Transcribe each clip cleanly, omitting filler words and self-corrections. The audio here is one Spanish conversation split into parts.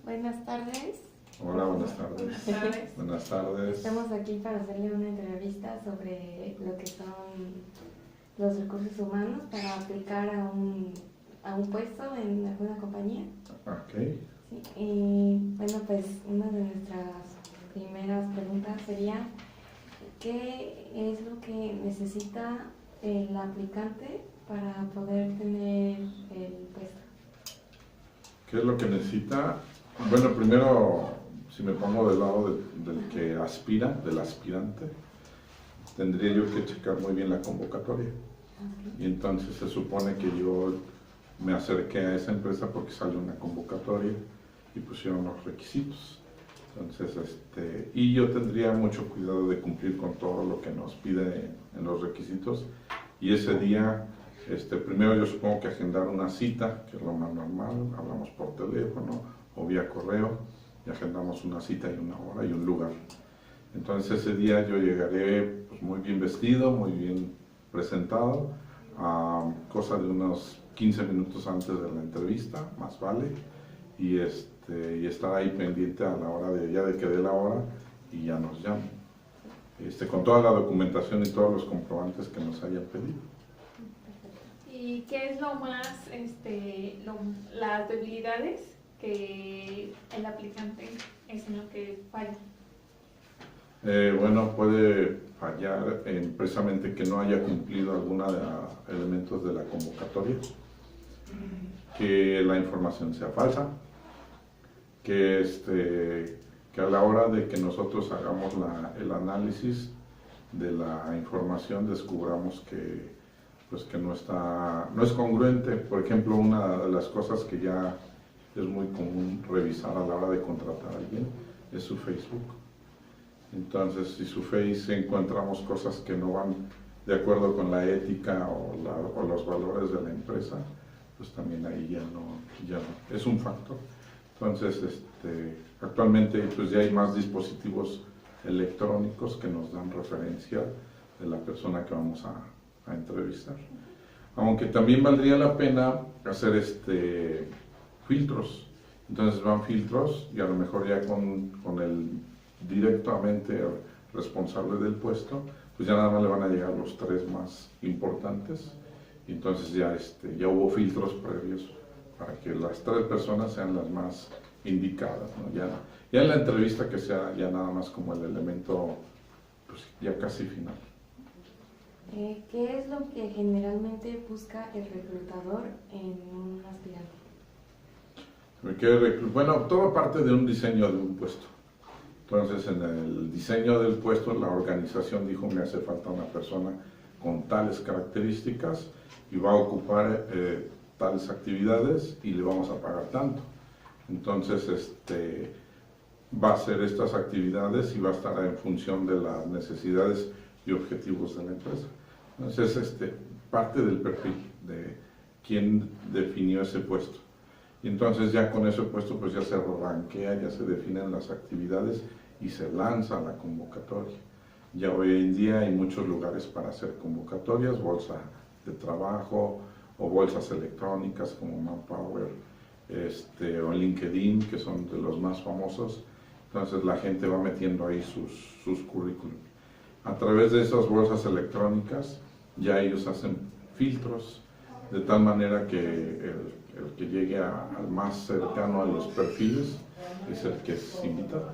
Buenas tardes. Hola, buenas tardes. Buenas tardes. Buenas tardes. Estamos aquí para hacerle una entrevista sobre lo que son los recursos humanos para aplicar a un puesto en alguna compañía. Ok. Sí, y bueno, pues una de nuestras primeras preguntas sería, ¿qué es lo que necesita el aplicante para poder tener el puesto? ¿Qué es lo que necesita? Bueno, primero, si me pongo del lado del que aspira, del aspirante, tendría yo que checar muy bien la convocatoria. Y entonces se supone que yo me acerqué a esa empresa porque salió una convocatoria y pusieron los requisitos. Entonces, y yo tendría mucho cuidado de cumplir con todo lo que nos pide en los requisitos. Y ese día, primero yo supongo que agendar una cita, que es lo más normal, hablamos por teléfono o vía correo, y agendamos una cita y una hora y un lugar. Entonces ese día yo llegaré pues, muy bien vestido, muy bien presentado, a cosa de unos 15 minutos antes de la entrevista, más vale, y estar ahí pendiente a la hora de que dé la hora y ya nos llamen. Con toda la documentación y todos los comprobantes que nos hayan pedido. ¿Y qué es lo más, las debilidades que el aplicante es en lo que falla? Bueno, puede fallar precisamente que no haya cumplido alguno de los elementos de la convocatoria, que la información sea falsa, que a la hora de que nosotros hagamos el análisis de la información descubramos que no es congruente. Por ejemplo, una de las cosas que ya es muy común revisar a la hora de contratar a alguien es su Facebook. Entonces, si su Face encontramos cosas que no van de acuerdo con la ética o los valores de la empresa, pues también ahí ya no es un factor. Entonces, actualmente pues ya hay más dispositivos electrónicos que nos dan referencia de la persona que vamos a entrevistar. Aunque también valdría la pena hacer filtros. Entonces van filtros y a lo mejor ya con el directamente responsable del puesto, pues ya nada más le van a llegar los 3 más importantes. Y entonces ya hubo filtros previos para que las 3 personas sean las más indicadas, ¿no? Ya en la entrevista que sea ya nada más como el elemento pues, ya casi final. ¿Qué es lo que generalmente busca el reclutador en un aspirante? Bueno, todo parte de un diseño de un puesto. Entonces, en el diseño del puesto, la organización dijo, me hace falta una persona con tales características y va a ocupar tales actividades y le vamos a pagar tanto. Entonces, va a hacer estas actividades y va a estar en función de las necesidades y objetivos de la empresa. Entonces, parte del perfil de quién definió ese puesto. Y entonces ya con ese puesto pues ya se ranquea, ya se definen las actividades y se lanza la convocatoria. Ya hoy en día hay muchos lugares para hacer convocatorias, bolsa de trabajo o bolsas electrónicas como Manpower o LinkedIn, que son de los más famosos. Entonces la gente va metiendo ahí sus currículum. A través de esas bolsas electrónicas ya ellos hacen filtros de tal manera que el que llegue al más cercano a los perfiles es el que es invitado.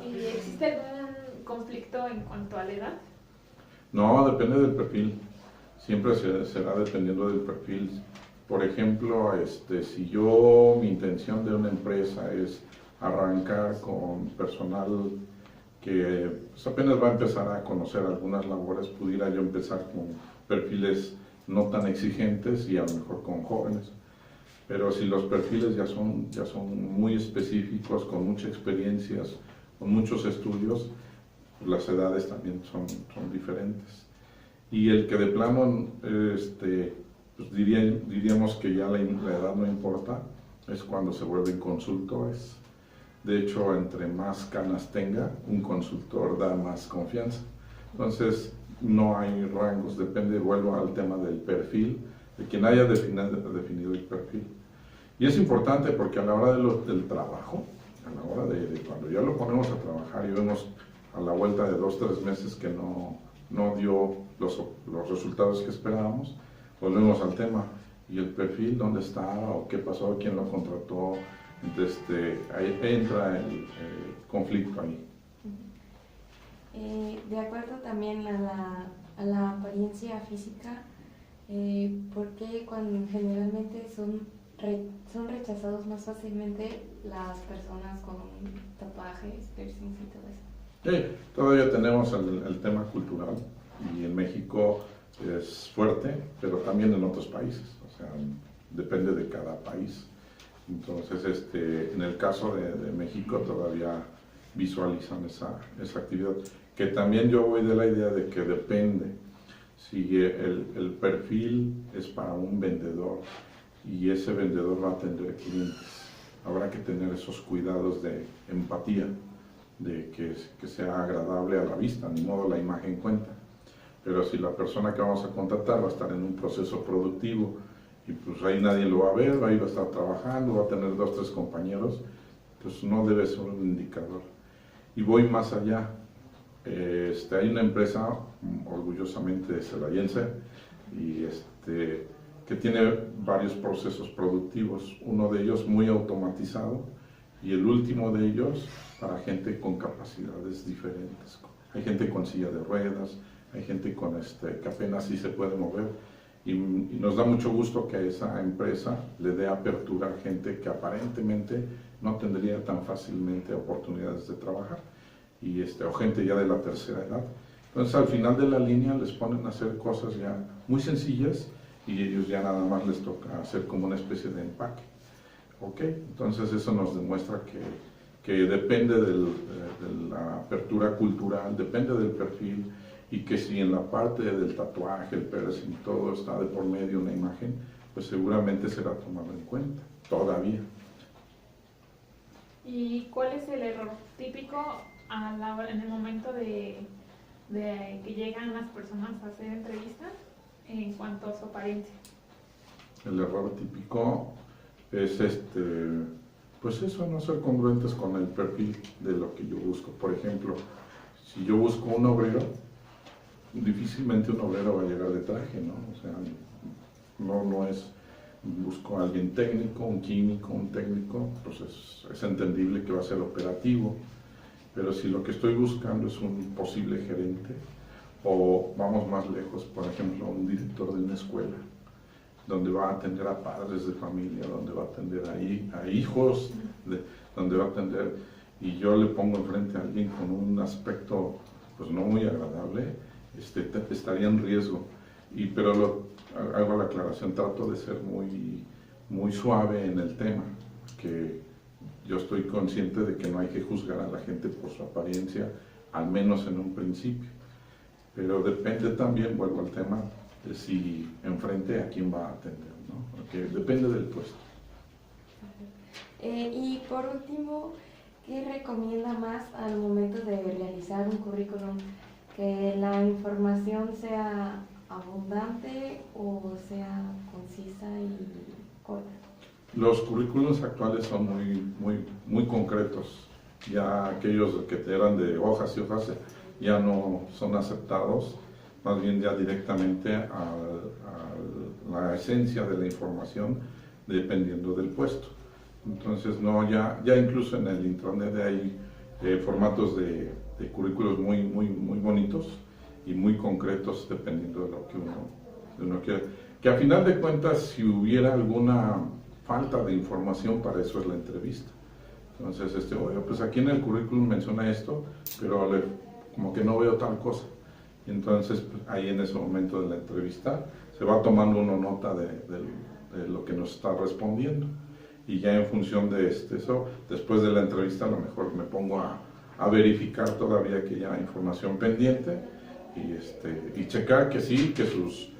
¿Y existe algún conflicto en cuanto a la edad? No, depende del perfil. Siempre será dependiendo del perfil. Por ejemplo, si mi intención de una empresa es arrancar con personal que pues, apenas va a empezar a conocer algunas labores, pudiera yo empezar con perfiles no tan exigentes y a lo mejor con jóvenes. Pero si los perfiles ya son muy específicos, con muchas experiencias, con muchos estudios, pues las edades también son diferentes. Y el que de plano, pues diríamos que ya la edad no importa, es cuando se vuelven consultores. De hecho, entre más canas tenga, un consultor da más confianza. Entonces, no hay rangos, vuelvo al tema del perfil, de quien haya definido el perfil. Y es importante porque a la hora del trabajo, a la hora de cuando ya lo ponemos a trabajar y vemos a la vuelta de 2 o 3 meses que no dio los resultados que esperábamos, volvemos al tema. ¿Y el perfil dónde está? ¿O qué pasó? ¿Quién lo contrató? Ahí entra el conflicto ahí. De acuerdo también a la apariencia física, ¿por qué cuando generalmente son rechazados más fácilmente las personas con tatuajes, piercings y todo eso? Sí, todavía tenemos el tema cultural y en México es fuerte, pero también en otros países, o sea, depende de cada país. Entonces, en el caso de México todavía visualizan esa actividad, que también yo voy de la idea de que depende. Si el perfil es para un vendedor y ese vendedor va a atender clientes, habrá que tener esos cuidados de empatía, de que sea agradable a la vista, ni modo la imagen cuenta. Pero si la persona que vamos a contratar va a estar en un proceso productivo y pues ahí nadie lo va a ver, ahí va a estar trabajando, va a tener 2 o 3 compañeros, pues no debe ser un indicador. Y voy más allá. Hay una empresa orgullosamente celayense y que tiene varios procesos productivos, uno de ellos muy automatizado y el último de ellos para gente con capacidades diferentes. Hay gente con silla de ruedas, hay gente con que apenas sí se puede mover y nos da mucho gusto que a esa empresa le dé apertura a gente que aparentemente no tendría tan fácilmente oportunidades de trabajar o gente ya de la tercera edad. Entonces al final de la línea les ponen a hacer cosas ya muy sencillas y ellos ya nada más les toca hacer como una especie de empaque. ¿Ok? Entonces eso nos demuestra que depende de la apertura cultural, depende del perfil y que si en la parte del tatuaje, el piercing, todo está de por medio una imagen, pues seguramente será tomado en cuenta, todavía. ¿Y cuál es el error típico en el momento de que llegan las personas a hacer entrevistas en cuanto a su apariencia? El error típico es pues eso, no ser congruentes con el perfil de lo que yo busco. Por ejemplo, si yo busco un obrero, difícilmente un obrero va a llegar de traje, ¿no? O sea, no es, busco a alguien técnico, un químico, un técnico, pues es entendible que va a ser operativo, pero si lo que estoy buscando es un posible gerente, o vamos más lejos, por ejemplo, un director de una escuela, donde va a atender a padres de familia, donde va a atender a hijos, donde va a atender, y yo le pongo enfrente a alguien con un aspecto pues no muy agradable, estaría en riesgo. Pero hago la aclaración, trato de ser muy suave en el tema, que yo estoy consciente de que no hay que juzgar a la gente por su apariencia, al menos en un principio. Pero depende también, vuelvo al tema, de si enfrente a quién va a atender, ¿no? Porque depende del puesto. Y por último, ¿qué recomienda más al momento de realizar un currículum? ¿Que la información sea abundante o sea concisa y corta? Los currículums actuales son muy concretos. Ya aquellos que eran de hojas y hojas ya no son aceptados, más bien ya directamente a la esencia de la información dependiendo del puesto. Entonces ya incluso en el intranet hay formatos de currículos muy bonitos y muy concretos dependiendo de lo que uno quiere. Que a final de cuentas, si hubiera alguna falta de información, para eso es la entrevista. Entonces, oye, pues aquí en el currículum menciona esto, pero como que no veo tal cosa. Y entonces, pues, ahí en ese momento de la entrevista, se va tomando uno nota de lo que nos está respondiendo. Y ya en función de eso, después de la entrevista, a lo mejor me pongo a verificar todavía que ya hay información pendiente y checar que sí, que sus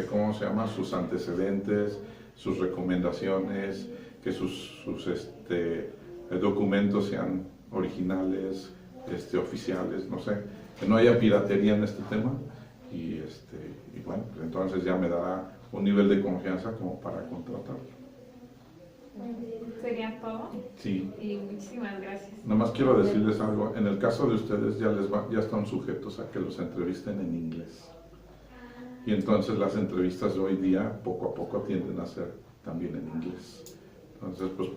¿cómo se llama? Sus antecedentes, sus recomendaciones, que sus documentos sean originales, oficiales, no sé, que no haya piratería en este tema y bueno, pues entonces ya me dará un nivel de confianza como para contratarlo. Sería todo. Sí. Y muchísimas gracias. Nada más quiero decirles algo. En el caso de ustedes ya están sujetos a que los entrevisten en inglés. Y entonces las entrevistas de hoy día poco a poco tienden a ser también en inglés. Entonces pues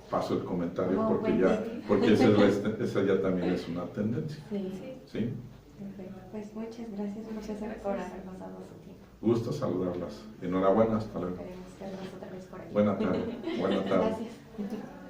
paso el comentario porque esa ya también es una tendencia. Sí. ¿Sí? Perfecto. Pues muchas gracias, profesor, por haber pasado su tiempo. Gusto saludarlas. Enhorabuena, hasta luego. Esperemos vernos otra vez por aquí. Buena tarde. Buena tarde. Gracias.